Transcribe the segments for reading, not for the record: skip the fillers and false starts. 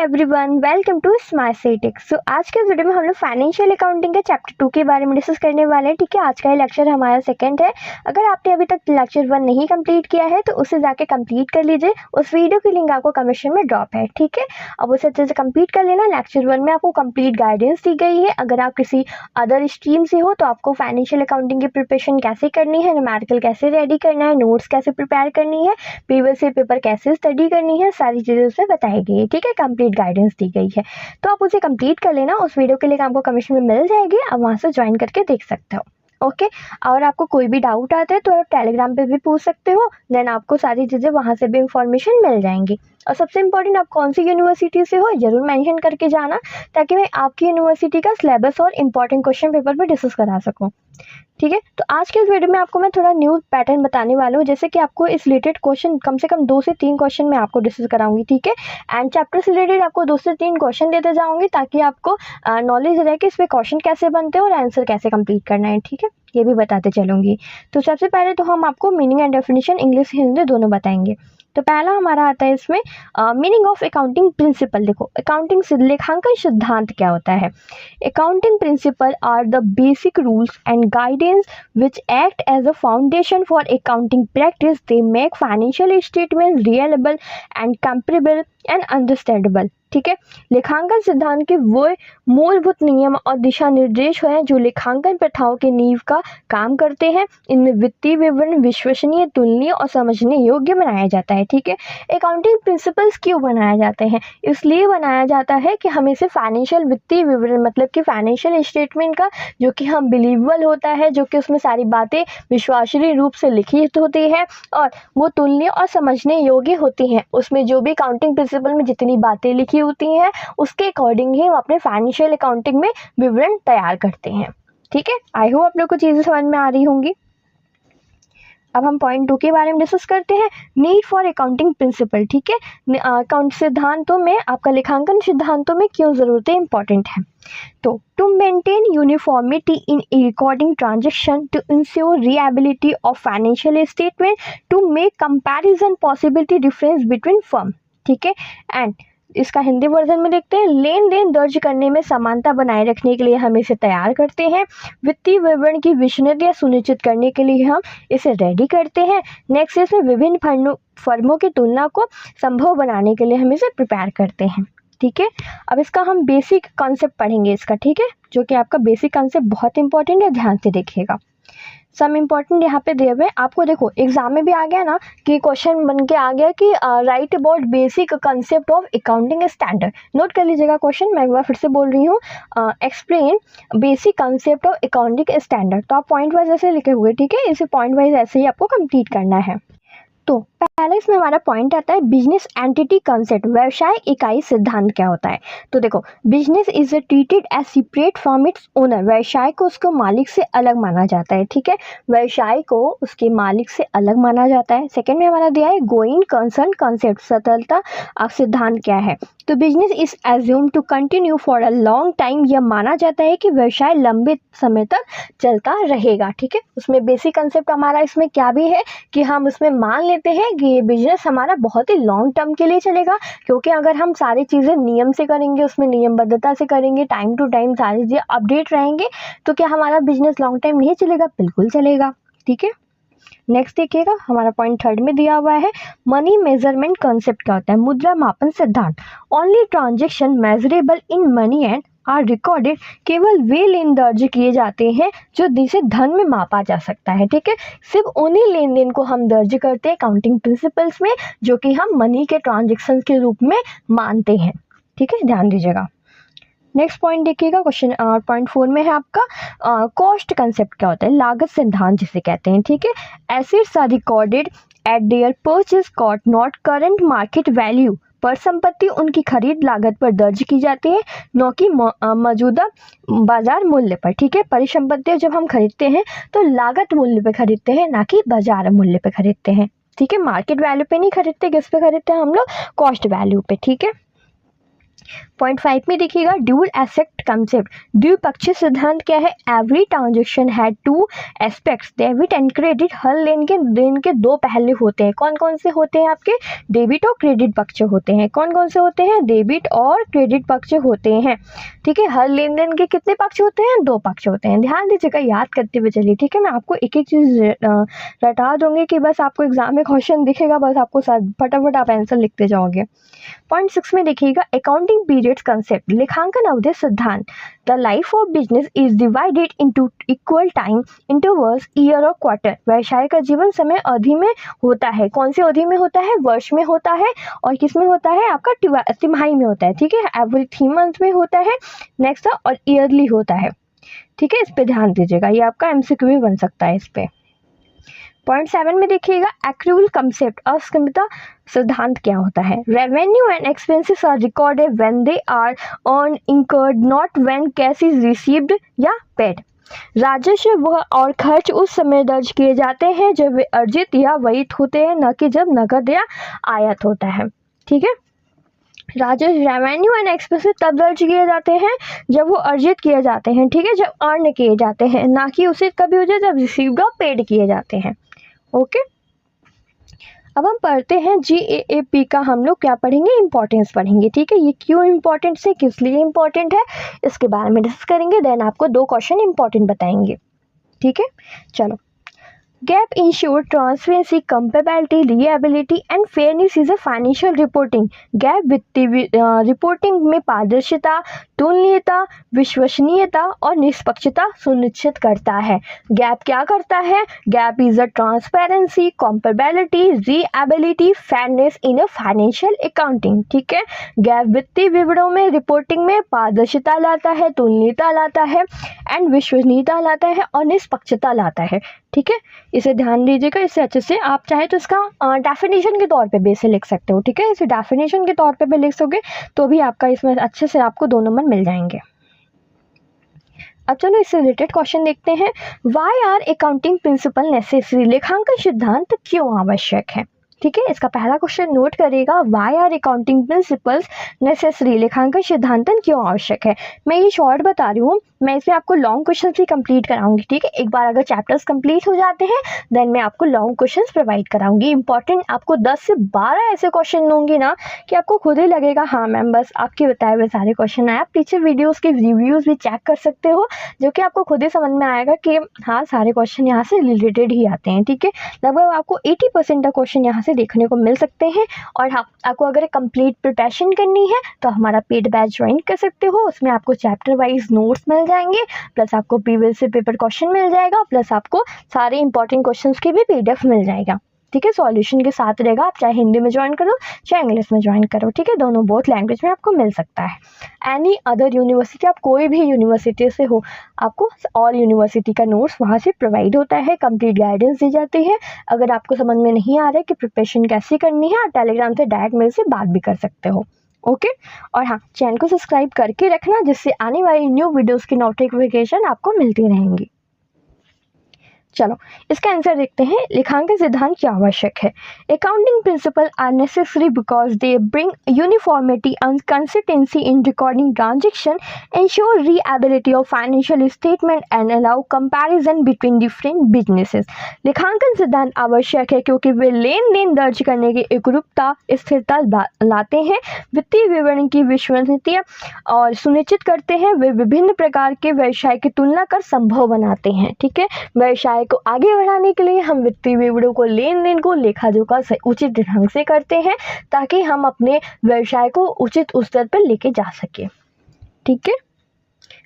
Everyone, welcome to smart सिटीक्स। So आज के वीडियो में हम लोग फाइनेंशियल अकाउंटिंग के चैप्टर 2 के बारे में डिस्कस करने वाले हैं। ठीक है, आज का ये लेक्चर हमारा सेकंड है। अगर आपने अभी तक लेक्चर 1 नहीं कंप्लीट किया है तो उसे जाके कंप्लीट कर लीजिए। उस वीडियो की लिंक आपको कमेंट में ड्रॉप है। ठीक है, अब उसे अच्छे से कंप्लीट कर लेना। लेक्चर 1 में आपको कंप्लीट गाइडेंस दी गई है। अगर आप किसी अदर स्ट्रीम से हो तो आपको फाइनेंशियल अकाउंटिंग की प्रिपरेशन कैसे करनी है, न्यूमेरिकल कैसे रेडी करना है, नोट्स कैसे प्रिपेयर करनी है, प्रीवियस पेपर कैसे स्टडी करनी है, सारी चीज़ें उसमें बताई गई है। ठीक है, कंप्लीट गाइडेंस दी गई है, तो आप उसे कंप्लीट कर लेना। उस वीडियो के लिए आपको कमीशन में मिल जाएगी, आप वहाँ से ज्वाइन करके देख सकते हो। ओके, और आपको कोई भी डाउट आता है तो आप टेलीग्राम पे भी पूछ सकते हो, देन आपको सारी चीज़ें वहाँ से भी इंफॉर्मेशन मिल जाएंगी। और सबसे इम्पोर्टेंट, आप कौन सी यूनिवर्सिटी से हो जरूर मेंशन करके जाना, ताकि मैं आपकी यूनिवर्सिटी का सिलेबस और इम्पोर्टेंट क्वेश्चन पेपर पर डिस्कस करा सकूँ। ठीक है, तो आज के इस वीडियो में आपको मैं थोड़ा न्यू पैटर्न बताने वाला हूँ, जैसे कि आपको इस रिलेटेड क्वेश्चन कम से कम 2 से 3 क्वेश्चन मैं आपको डिस्कस कराऊंगी। ठीक है, एंड चैप्टर से रिलेटेड आपको 2 से 3 क्वेश्चन देते जाऊंगी, ताकि आपको नॉलेज रहे कि इस पे क्वेश्चन कैसे बनते हैं और आंसर कैसे कंप्लीट करना है। ठीक है, ये भी बताते चलूंगी। तो सबसे पहले तो हम आपको meaning and definition English Hindi दोनों बताएंगे। तो पहला हमारा आता है इसमें मीनिंग ऑफ अकाउंटिंग प्रिंसिपल। देखो, अकाउंटिंग लेखांकन सिद्धांत क्या होता है। Accounting principle are the basic rules and guidance which act as a foundation for accounting practice. They make financial statement reliable and comparable and understandable. ठीक है, लेखांकन सिद्धांत के वो मूलभूत नियम और दिशा निर्देश हैं जो लेखांकन प्रथाओं के नींव का काम करते हैं। इनमें वित्तीय विवरण विश्वसनीय, तुलनीय और समझने योग्य बनाया जाता है। ठीक है, अकाउंटिंग प्रिंसिपल्स क्यों बनाए जाते हैं? इसलिए बनाया जाता है कि हमें से फाइनेंशियल वित्तीय विवरण मतलब कि फाइनेंशियल स्टेटमेंट का जो कि हम बिलीवेबल होता है, जो कि उसमें सारी बातें विश्वसनीय रूप से लिखित होती है और वो तुलनीय और समझने योग्य होती हैं। उसमें जो भी अकाउंटिंग प्रिंसिपल में जितनी बातें लिखी होती हैं उसके अकॉर्डिंग ही हम अपने फाइनेंशियल अकाउंटिंग में विवरण तैयार करते हैं। ठीक है, आई होप आप लोग को चीज़ें समझ में आ रही होंगी। अब हम पॉइंट 2 के बारे में डिस्कस करते हैं, नीड फॉर अकाउंटिंग प्रिंसिपल। ठीक है, अकाउंट सिद्धांतों में आपका लेखांकन सिद्धांतों में क्यों ज़रूरतें इंपॉर्टेंट हैं। तो to maintain uniformity in recording transaction, to ensure reliability of financial statement, to make comparison possibility difference between firm. ठीक है, एंड इसका हिंदी वर्जन में देखते हैं, लेन देन दर्ज करने में समानता बनाए रखने के लिए हम इसे तैयार करते हैं। वित्तीय विवरण की विश्वसनीयता सुनिश्चित करने के लिए हम इसे रेडी करते हैं। नेक्स्ट, इसमें विभिन्न फर्मों की तुलना को संभव बनाने के लिए हम इसे प्रिपेयर करते हैं। ठीक है, अब इसका हम बेसिक कॉन्सेप्ट पढ़ेंगे इसका। ठीक है, जो कि आपका बेसिक कॉन्सेप्ट बहुत इंपॉर्टेंट है, ध्यान से देखिएगा। सम इम्पॉर्टेंट यहाँ पे दिए हुए आपको। देखो, एग्जाम में भी आ गया ना कि क्वेश्चन बन के आ गया कि right about basic concept of accounting standard. Note कर लीजिएगा क्वेश्चन, मैं एक बार फिर से बोल रही हूँ, explain basic concept of accounting standard. तो आप पॉइंट वाइज ऐसे लिखे हुए। ठीक है, इसे पॉइंट वाइज ऐसे ही आपको कंप्लीट करना है। तो पहले इसमें हमारा पॉइंट आता है बिजनेस एंटिटी कंसेप्ट, व्यवसाय इकाई सिद्धांत क्या होता है। तो देखो, business is treated as separate from its owner. व्यवसाय को उसको मालिक से अलग माना जाता है। ठीक है, व्यवसाय को उसके मालिक से अलग माना जाता है। सेकंड में हमारा दिया है गोइंग कंसर्न कंसेप्ट, सततता सिद्धांत क्या है। तो business is assume to continue for a long time. यह माना जाता है कि व्यवसाय लंबे समय तक चलता रहेगा। ठीक है, उसमें बेसिक कंसेप्ट हमारा इसमें क्या भी है कि हम उसमें मान लेते हैं कि ये बिजनेस हमारा बहुत ही लॉन्ग टर्म के लिए चलेगा, क्योंकि अगर हम सारी चीज़ें नियम से करेंगे, उसमें नियमबद्धता से करेंगे, टाइम टू टाइम सारी चीज़ें अपडेट रहेंगे, तो क्या हमारा बिजनेस लॉन्ग टाइम नहीं चलेगा? बिल्कुल चलेगा। ठीक है, नेक्स्ट देखिएगा, हमारा पॉइंट 3 में दिया हुआ है मनी मेजरमेंट कंसेप्ट क्या होता है। मुद्रा मापन सिद्धांत, only transaction measurable in money and are recorded. केवल वे लेन दर्ज किए जाते हैं जो जिसे धन में मापा जा सकता है। ठीक है, सिर्फ उन्हीं लेन देन को हम दर्ज करते हैं अकाउंटिंग प्रिंसिपल्स में जो कि हम मनी के ट्रांजेक्शन के रूप में मानते हैं। ठीक है, ध्यान दीजिएगा। नेक्स्ट पॉइंट देखिएगा, क्वेश्चन पॉइंट 4 में है आपका कॉस्ट कंसेप्ट क्या होता है, लागत सिद्धांत जिसे कहते हैं। ठीक है, assets are recorded at their purchase cost not current market value. पर संपत्ति उनकी खरीद लागत पर दर्ज की जाती है, न कि मौजूदा बाजार मूल्य पर। ठीक है, परिसंपत्तियां जब हम खरीदते हैं तो लागत मूल्य पे खरीदते हैं, ना कि बाजार मूल्य पे खरीदते हैं। ठीक है, मार्केट वैल्यू पे नहीं खरीदते, किस पे खरीदते हैं हम लोग? कॉस्ट वैल्यू पे। ठीक है, पॉइंट 5 में देखिएगा ड्यूल एस्पेक्ट कंसेप्ट। द्विपक्षीय सिद्धांत क्या है? Every transaction had two aspects, debit and credit. हर लेन के दो पहलू होते हैं। कौन कौन से होते हैं आपके? डेबिट और क्रेडिट पक्ष होते हैं। कौन कौन से होते हैं? डेबिट और क्रेडिट पक्ष होते हैं। ठीक है, हर लेन देन के कितने पक्ष होते हैं? दो पक्ष होते हैं। ध्यान दीजिएगा, याद करते हुए चलिए। ठीक है, मैं आपको एक एक चीज़ रटा दूंगी कि बस आपको एग्जाम में क्वेश्चन दिखेगा, बस आपको फटाफट आप आंसर लिखते जाओगे। पॉइंट 6 में देखिएगा अकाउंटिंग पीरियड्स कंसेप्ट, लेखांकन अवधि सिद्धांत। The life of business is divided into equal time intervals, year और क्वार्टर। व्यवसाय का जीवन समय अवधि में होता है। कौन सी अवधि में होता है? वर्ष में होता है। और किस में होता है? आपका तिमाही में होता है। ठीक है, एवरी 3 मंथ में होता है। नेक्स्ट और ईयरली होता है। ठीक है, इस पे ध्यान दीजिएगा, ये आपका एमसीक्यू भी बन सकता है इस पे। पॉइंट 7 में देखिएगा एक्रूअल कंसेप्ट, अस्मिता सिद्धांत क्या होता है? Revenue and expenses are recorded when they are earn incurred, not when cash is received या पेड। राजस्व और खर्च उस समय दर्ज किए जाते हैं जब वे अर्जित या वहित होते हैं, न कि जब नकद या आयात होता है। ठीक है, राजस्व रेवेन्यू एंड एक्सपेंसेस तब दर्ज किए जाते हैं जब वो अर्जित किए जाते हैं। ठीक है, जब अर्न किए जाते हैं, ना कि उसे कभी हो जाए जब रिसीव्ड और पेड किए जाते हैं। ओके, अब हम पढ़ते हैं GAAP का। हम लोग क्या पढ़ेंगे? इंपॉर्टेंस पढ़ेंगे। ठीक है, ये क्यों इंपॉर्टेंट है, किस लिए इंपॉर्टेंट है, इसके बारे में डिस्कस करेंगे। देन आपको 2 क्वेश्चन इंपॉर्टेंट बताएंगे। ठीक है, चलो। Gap ensure transparency, compatibility, reliability and fairness is a financial reporting. Gap वित्तीय रिपोर्टिंग में पारदर्शिता, तुलनीयता, विश्वसनीयता और निष्पक्षता सुनिश्चित करता है। गैप क्या करता है? Gap is a transparency, compatibility, reliability, fairness in a financial accounting. ठीक है, गैप वित्तीय विवरणों में रिपोर्टिंग में पारदर्शिता लाता है, तुलनीयता लाता है एंड विश्वसनीयता लाता है और निष्पक्षता लाता है। ठीक है, इसे ध्यान दीजिएगा। इससे अच्छे से आप चाहे तो इसका डेफिनेशन के तौर पे भी इसे लिख सकते हो। ठीक है, इसे डेफिनेशन के तौर पे भी लिख सोगे तो भी आपका इसमें अच्छे से आपको 2 नंबर मिल जाएंगे। अब चलो इससे रिलेटेड क्वेश्चन देखते हैं। Why are accounting principle necessary? लेखांकन सिद्धांत क्यों आवश्यक है? ठीक है, इसका पहला क्वेश्चन नोट करिएगा, why are accounting principles necessary? लेखांकन सिद्धांतन क्यों आवश्यक है? मैं ये शॉर्ट बता रही हूँ, मैं इसमें आपको लॉन्ग क्वेश्चन भी कंप्लीट कराऊंगी। ठीक है, एक बार अगर चैप्टर्स कंप्लीट हो जाते हैं देन मैं आपको लॉन्ग क्वेश्चंस प्रोवाइड कराऊंगी। इंपॉर्टेंट आपको 10 से 12 ऐसे क्वेश्चन दूंगी ना कि आपको खुद ही लगेगा हाँ मैम बस आपके बताए हुए सारे क्वेश्चन आए। आप पीछे वीडियोज़ के रिव्यूज़ भी चेक कर सकते हो, जो कि आपको खुद ही समझ में आएगा कि हाँ सारे क्वेश्चन यहाँ से रिलेटेड ही आते हैं। ठीक है, लगभग आपको 80% का क्वेश्चन यहाँ से देखने को मिल सकते हैं। और हाँ, आपको अगर कंप्लीट प्रिपरेशन करनी है तो हमारा पेड बैच ज्वाइन कर सकते हो। उसमें आपको चैप्टर वाइज नोट्स मिल जाएंगे, प्लस आपको प्रीवियस से पेपर क्वेश्चन मिल जाएगा, प्लस आपको सारे इंपॉर्टेंट क्वेश्चंस की भी PDF मिल जाएगा। ठीक है, सॉल्यूशन के साथ रहेगा। आप चाहे हिंदी में ज्वाइन करो चाहे इंग्लिश में ज्वाइन करो। ठीक है, दोनों बोथ लैंग्वेज में आपको मिल सकता है। एनी अदर यूनिवर्सिटी, आप कोई भी यूनिवर्सिटी से हो, आपको ऑल यूनिवर्सिटी का नोट्स वहाँ से प्रोवाइड होता है, कंप्लीट गाइडेंस दी जाती है। अगर आपको समझ में नहीं आ रहा है कि प्रिपरेशन कैसे करनी है, आप टेलीग्राम से डायरेक्ट मेरे से बात भी कर सकते हो। ओके, और हाँ, चैनल को सब्सक्राइब करके रखना जिससे आने वाली न्यू वीडियोस की नोटिफिकेशन आपको मिलती रहेंगी। चलो इसका आंसर देखते हैं। लेखांकन सिद्धांत क्या आवश्यक है? Accounting principle are necessary because they bring uniformity and consistency in recording transaction, ensure reliability of financial statement and allow comparison between different businesses. लेखांकन सिद्धांत आवश्यक है क्योंकि वे लेन देन दर्ज करने की एकरूपता, स्थिरता लाते हैं, वित्तीय विवरण की विश्वसनीयता और सुनिश्चित करते हैं। वे विभिन्न प्रकार के व्यवसाय की तुलना कर संभव बनाते हैं। ठीक है, व्यवसाय को आगे बढ़ाने के लिए हम वित्तीय विवरणों को, लेन देन को, लेखा जोखा उचित ढंग से करते हैं ताकि हम अपने व्यवसाय को उचित स्तर पर लेके जा सके। ठीक है,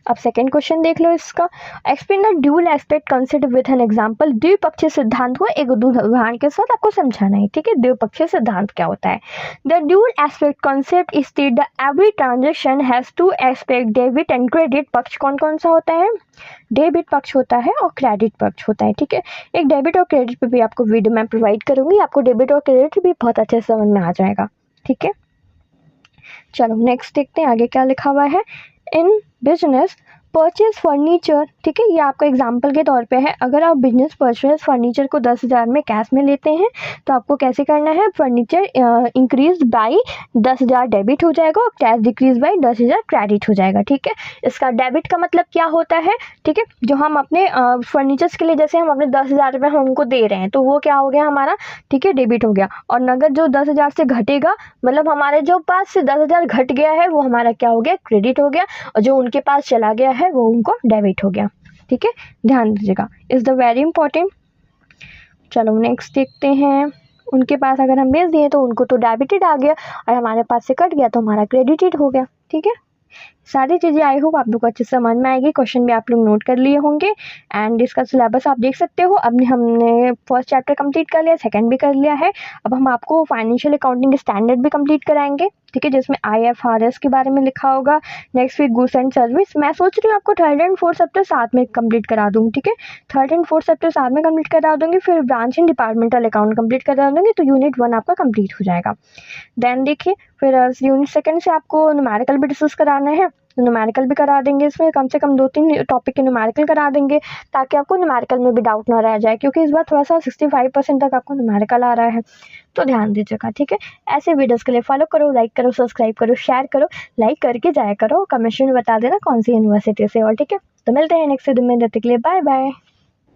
अब सेकंड क्वेश्चन देख लो इसका। Explain the dual aspect concept with an example. द्विपक्षीय सिद्धांत को एक उदाहरण के साथ आपको समझाना है। ठीक है, द्विपक्षीय सिद्धांत क्या होता है? The dual aspect concept is state the every transaction has 2 aspect, debit and credit. पक्ष कौन कौन सा होता है? डेबिट पक्ष होता है और क्रेडिट पक्ष होता है। ठीक है, एक डेबिट और क्रेडिट पे भी आपको वीडियो मैं प्रोवाइड करूंगी, आपको डेबिट और क्रेडिट भी बहुत अच्छे से समझ में आ जाएगा। ठीक है, चलो नेक्स्ट देखते हैं आगे क्या लिखा हुआ है। In business, परचेज फर्नीचर, ठीक है, ये आपका एग्जाम्पल के तौर पे है। अगर आप बिजनेस परचेज फर्नीचर को 10,000 में कैश में लेते हैं तो आपको कैसे करना है, फर्नीचर इंक्रीज बाई 10,000 डेबिट हो जाएगा और कैश डिक्रीज बाई 10,000 क्रेडिट हो जाएगा। ठीक है, इसका डेबिट का मतलब क्या होता है, ठीक है, जो हम अपने फर्नीचर्स के लिए जैसे हम अपने 10,000 रुपये हम उनको दे रहे हैं तो वो क्या हो गया हमारा, ठीक है, डेबिट हो गया। और नगद जो 10,000 से घटेगा, मतलब हमारे जो पास से 10,000 घट गया है वो हमारा क्या हो गया, क्रेडिट हो गया, और जो उनके पास चला गया है वो उनको डेबिट हो गया। ठीक है, ध्यान दीजिएगा, इज़ द वेरी इंपॉर्टेंट। चलो नेक्स्ट देखते हैं। उनके पास अगर हम भेज दिए तो उनको तो डेबिटेड आ गया और हमारे पास से कट गया तो हमारा क्रेडिटेड हो गया। ठीक है, सारी चीज़ें आई होप आप लोग को अच्छे से समझ में आएगी। क्वेश्चन भी आप लोग नोट कर लिए होंगे एंड इसका सिलेबस आप देख सकते हो। अब हमने फर्स्ट चैप्टर कंप्लीट कर लिया, सेकंड भी कर लिया है। अब हम आपको फाइनेंशियल अकाउंटिंग स्टैंडर्ड भी कंप्लीट कराएंगे, ठीक है, जिसमें IFRS के बारे में लिखा होगा। Next week goods and service. मैं सोच रही हूँ आपको थर्ड एंड फोर्थ चैप्टर साथ में कंप्लीट करा दूँ, ठीक है, थर्ड एंड फोर्थ चैप्टर साथ में कंप्लीट करा दूँगी, फिर branch and departmental account complete करा दूँगी, तो यूनिट 1 आपका कंप्लीट हो जाएगा। देन देखिए फिर यूनिट सेकंड से आपको न्यूमेरिकल भी डिस्कस कराना है, न्यूमेरिकल भी करा देंगे। इसमें कम से कम 2-3 टॉपिक के न्यूमेरिकल करा देंगे ताकि आपको न्यूमेरिकल में भी डाउट ना रह जाए, क्योंकि इस बार थोड़ा सा 65% तक आपको न्यूमेरिकल आ रहा है, तो ध्यान दीजिएगा। ठीक है, ऐसे वीडियोस के लिए फॉलो करो, लाइक करो, सब्सक्राइब करो, शेयर करो, लाइक करके जाया करो, कमेंट में बता देना कौन सी यूनिवर्सिटी से। और ठीक है, तो मिलते हैं नेक्स्ट वीडियो में, तब तक के लिए बाय बाय।